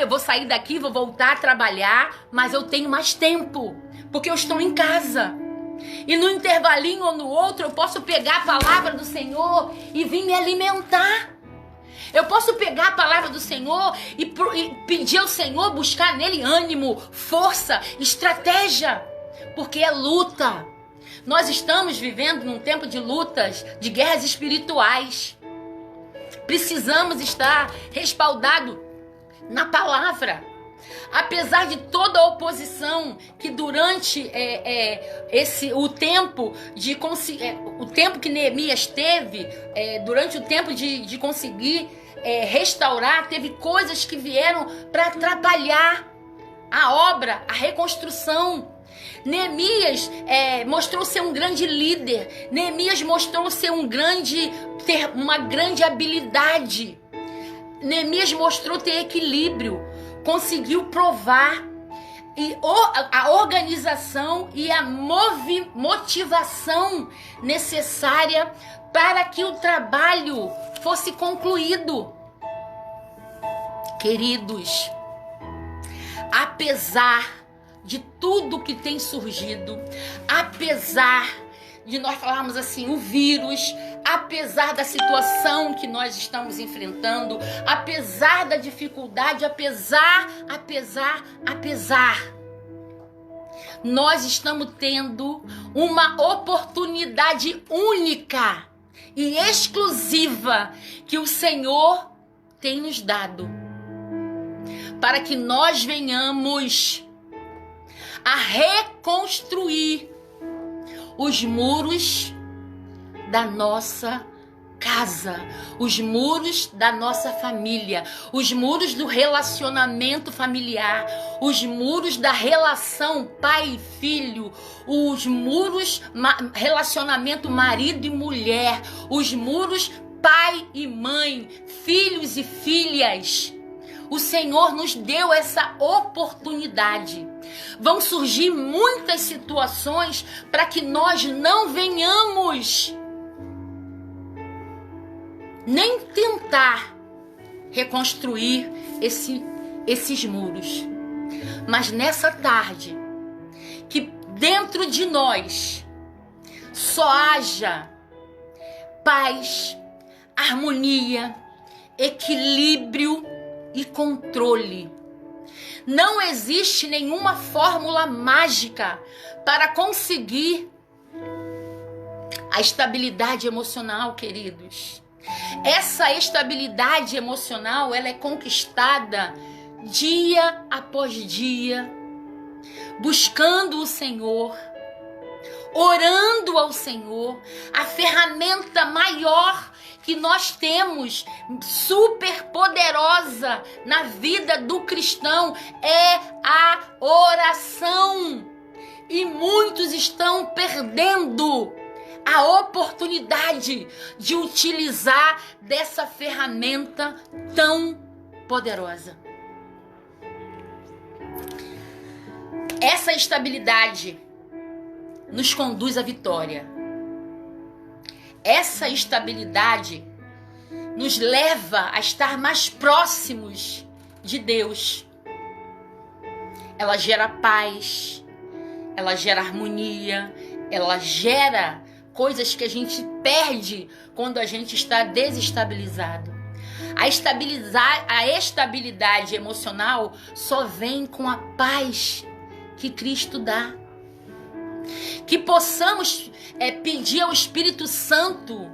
vou sair daqui, vou voltar a trabalhar, mas eu tenho mais tempo, porque eu estou em casa. E no intervalinho ou no outro eu posso pegar a palavra do Senhor e vir me alimentar. Eu posso pegar a palavra do Senhor e pedir ao Senhor, buscar nele ânimo, força, estratégia, porque é luta. Nós estamos vivendo num tempo de lutas, de guerras espirituais. Precisamos estar respaldados na palavra. Apesar de toda a oposição que durante o tempo que Neemias teve, durante o tempo de conseguir restaurar, teve coisas que vieram para atrapalhar a obra, a reconstrução. Neemias mostrou ser um grande líder. Neemias mostrou ser ter uma grande habilidade. Neemias mostrou ter equilíbrio. Conseguiu provar a organização e a motivação necessária para que o trabalho fosse concluído. Queridos, apesar de tudo que tem surgido, apesar de nós falarmos assim, o vírus, apesar da situação que nós estamos enfrentando, apesar da dificuldade, apesar, nós estamos tendo uma oportunidade única e exclusiva que o Senhor tem nos dado, para que nós venhamos a reconstruir os muros da nossa casa, os muros da nossa família, os muros do relacionamento familiar, os muros da relação pai e filho, os muros relacionamento marido e mulher, os muros pai e mãe, filhos e filhas. O Senhor nos deu essa oportunidade. Vão surgir muitas situações para que nós não venhamos nem tentar reconstruir esses muros. Mas nessa tarde, que dentro de nós só haja paz, harmonia, equilíbrio e controle. Não existe nenhuma fórmula mágica para conseguir a estabilidade emocional, queridos. Essa estabilidade emocional, ela é conquistada dia após dia, buscando o Senhor, orando ao Senhor. A ferramenta maior que nós temos, super poderosa na vida do cristão, é a oração. E muitos estão perdendo a oportunidade de utilizar dessa ferramenta tão poderosa. Essa estabilidade nos conduz à vitória. Essa estabilidade nos leva a estar mais próximos de Deus. Ela gera paz, ela gera harmonia, ela gera coisas que a gente perde quando a gente está desestabilizado. A estabilidade emocional só vem com a paz que Cristo dá. Que possamos pedir ao Espírito Santo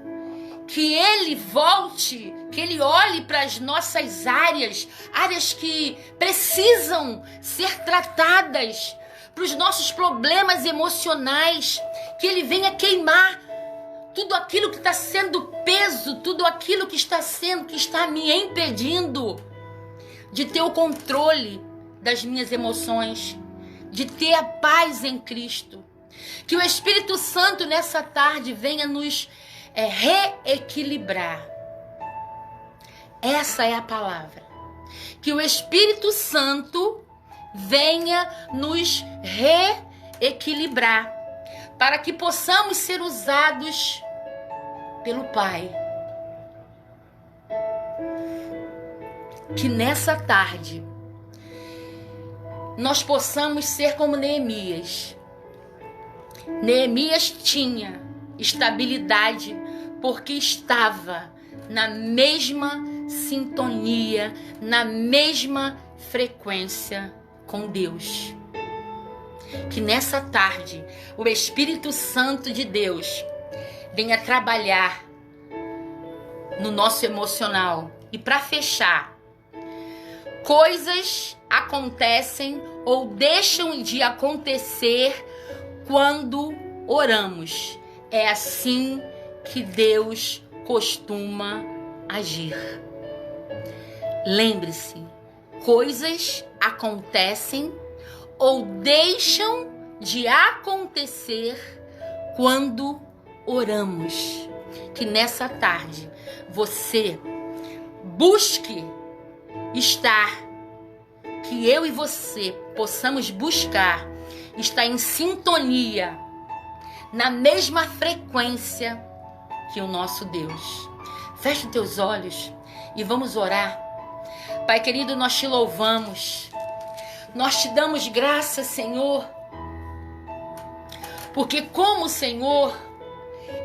que Ele volte, que Ele olhe para as nossas áreas que precisam ser tratadas, para os nossos problemas emocionais, que Ele venha queimar tudo aquilo que está sendo peso, tudo aquilo que está me impedindo de ter o controle das minhas emoções, de ter a paz em Cristo. Que o Espírito Santo nessa tarde venha nos reequilibrar. Essa é a palavra. Que o Espírito Santo venha nos reequilibrar, para que possamos ser usados pelo Pai. Que nessa tarde nós possamos ser como Neemias. Neemias tinha estabilidade porque estava na mesma sintonia, na mesma frequência com Deus. Que nessa tarde o Espírito Santo de Deus venha trabalhar no nosso emocional. E para fechar, coisas acontecem ou deixam de acontecer quando oramos. É assim que Deus costuma agir. Lembre-se, coisas acontecem ou deixam de acontecer quando oramos. Que nessa tarde você busque estar, que eu e você possamos buscar estar em sintonia, na mesma frequência que o nosso Deus. Feche os teus olhos e vamos orar. Pai querido, nós te louvamos, nós te damos graça, Senhor, porque como Senhor,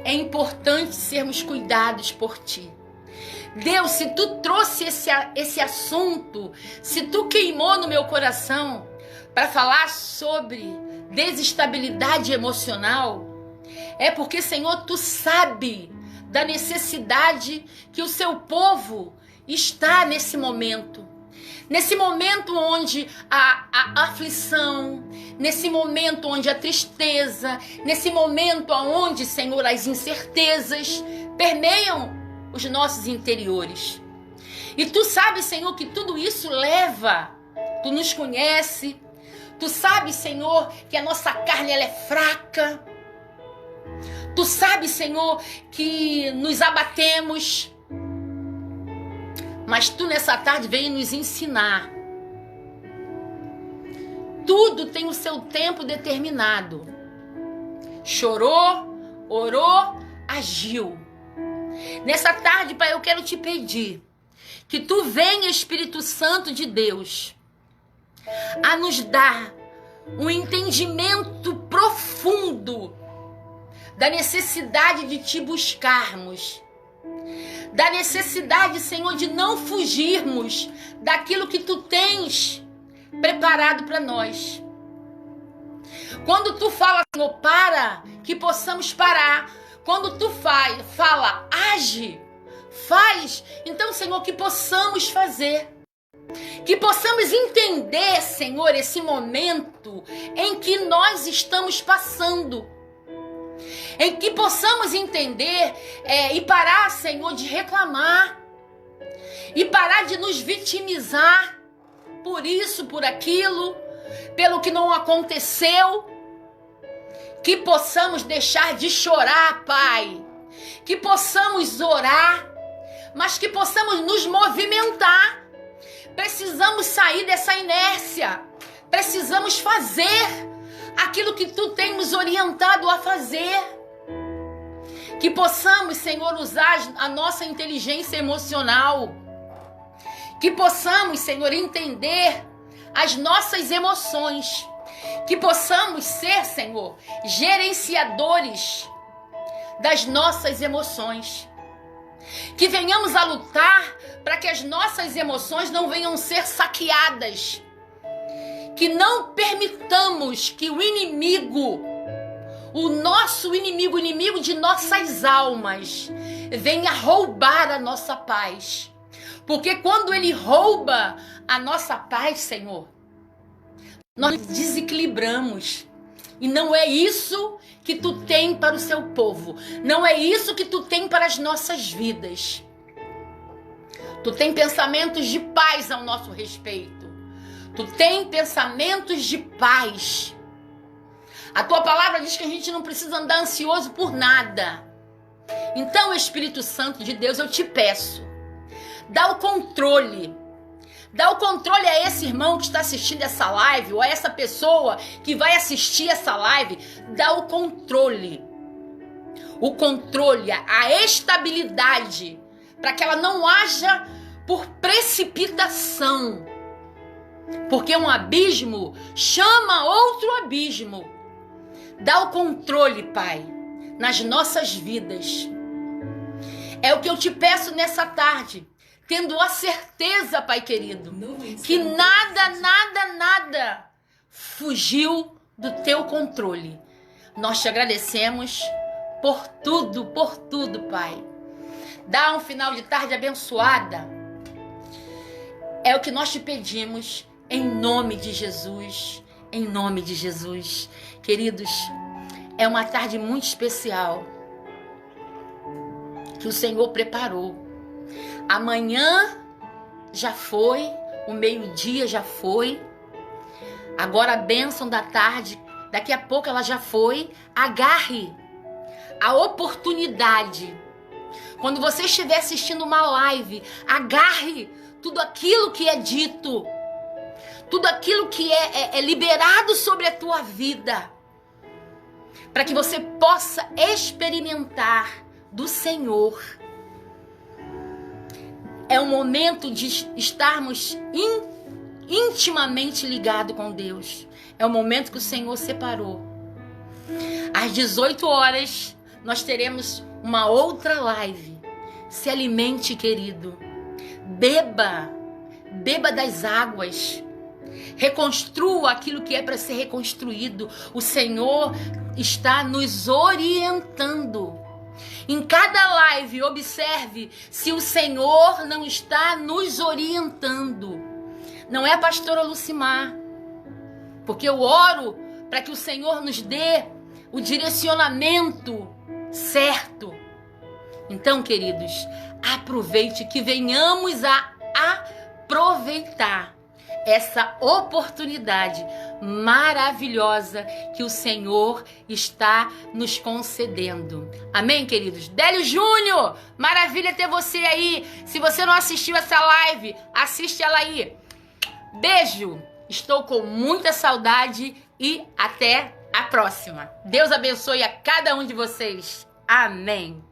é importante sermos cuidados por Ti. Deus, se Tu trouxe esse assunto, se Tu queimou no meu coração para falar sobre desestabilidade emocional, é porque, Senhor, Tu sabe da necessidade que o seu povo está nesse momento. Nesse momento onde a aflição, nesse momento onde a tristeza, nesse momento onde, Senhor, as incertezas permeiam os nossos interiores. E tu sabes, Senhor, que tudo isso leva, tu nos conhece, tu sabes, Senhor, que a nossa carne ela é fraca. Tu sabes, Senhor, que nos abatemos. Mas tu nessa tarde veio nos ensinar. Tudo tem o seu tempo determinado. Chorou, orou, agiu. Nessa tarde, Pai, eu quero te pedir que tu venha, Espírito Santo de Deus, a nos dar um entendimento profundo da necessidade de te buscarmos, da necessidade, Senhor, de não fugirmos daquilo que tu tens preparado para nós. Quando tu fala, Senhor, para, que possamos parar. Quando tu fala, age, faz. Então, Senhor, que possamos fazer. Que possamos entender, Senhor, esse momento em que nós estamos passando. Em que possamos entender e parar, Senhor, de reclamar. E parar de nos vitimizar por isso, por aquilo, pelo que não aconteceu. Que possamos deixar de chorar, Pai. Que possamos orar, mas que possamos nos movimentar. Precisamos sair dessa inércia. Precisamos fazer aquilo que tu tens nos orientado a fazer. Que possamos, Senhor, usar a nossa inteligência emocional. Que possamos, Senhor, entender as nossas emoções. Que possamos ser, Senhor, gerenciadores das nossas emoções. Que venhamos a lutar para que as nossas emoções não venham ser saqueadas. Que não permitamos que o inimigo, o nosso inimigo, o inimigo de nossas almas, venha roubar a nossa paz. Porque quando ele rouba a nossa paz, Senhor, nós desequilibramos. E não é isso que tu tem para o seu povo. Não é isso que tu tem para as nossas vidas. Tu tem pensamentos de paz ao nosso respeito. Tu tem pensamentos de paz. A tua palavra diz que a gente não precisa andar ansioso por nada. Então, Espírito Santo de Deus, eu te peço, dá o controle. Dá o controle a esse irmão que está assistindo essa live, ou a essa pessoa que vai assistir essa live. Dá o controle. O controle, a estabilidade, para que ela não haja por precipitação. Porque um abismo chama outro abismo. Dá o controle, Pai, nas nossas vidas. É o que eu te peço nessa tarde. Tendo a certeza, Pai querido, que nada fugiu do teu controle. Nós te agradecemos por tudo, Pai. Dá um final de tarde abençoada. É o que nós te pedimos em nome de Jesus. Em nome de Jesus. Queridos, é uma tarde muito especial que o Senhor preparou. Amanhã já foi, o meio-dia já foi, agora a bênção da tarde, daqui a pouco ela já foi. Agarre a oportunidade. Quando você estiver assistindo uma live, agarre tudo aquilo que é dito, tudo aquilo que é liberado sobre a tua vida, para que você possa experimentar do Senhor. É o momento de estarmos intimamente ligados com Deus. É o momento que o Senhor separou. Às 18 horas, nós teremos uma outra live. Se alimente, querido. Beba das águas. Reconstrua aquilo que é para ser reconstruído. O Senhor está nos orientando Em cada live, observe se o Senhor não está nos orientando. Não é a pastora Lucimar, porque eu oro para que o Senhor nos dê o direcionamento certo. Então, queridos, aproveite, que venhamos a aproveitar essa oportunidade maravilhosa que o Senhor está nos concedendo. Amém, queridos? Délio Júnior, maravilha ter você aí. Se você não assistiu essa live, assiste ela aí. Beijo, estou com muita saudade e até a próxima. Deus abençoe a cada um de vocês. Amém.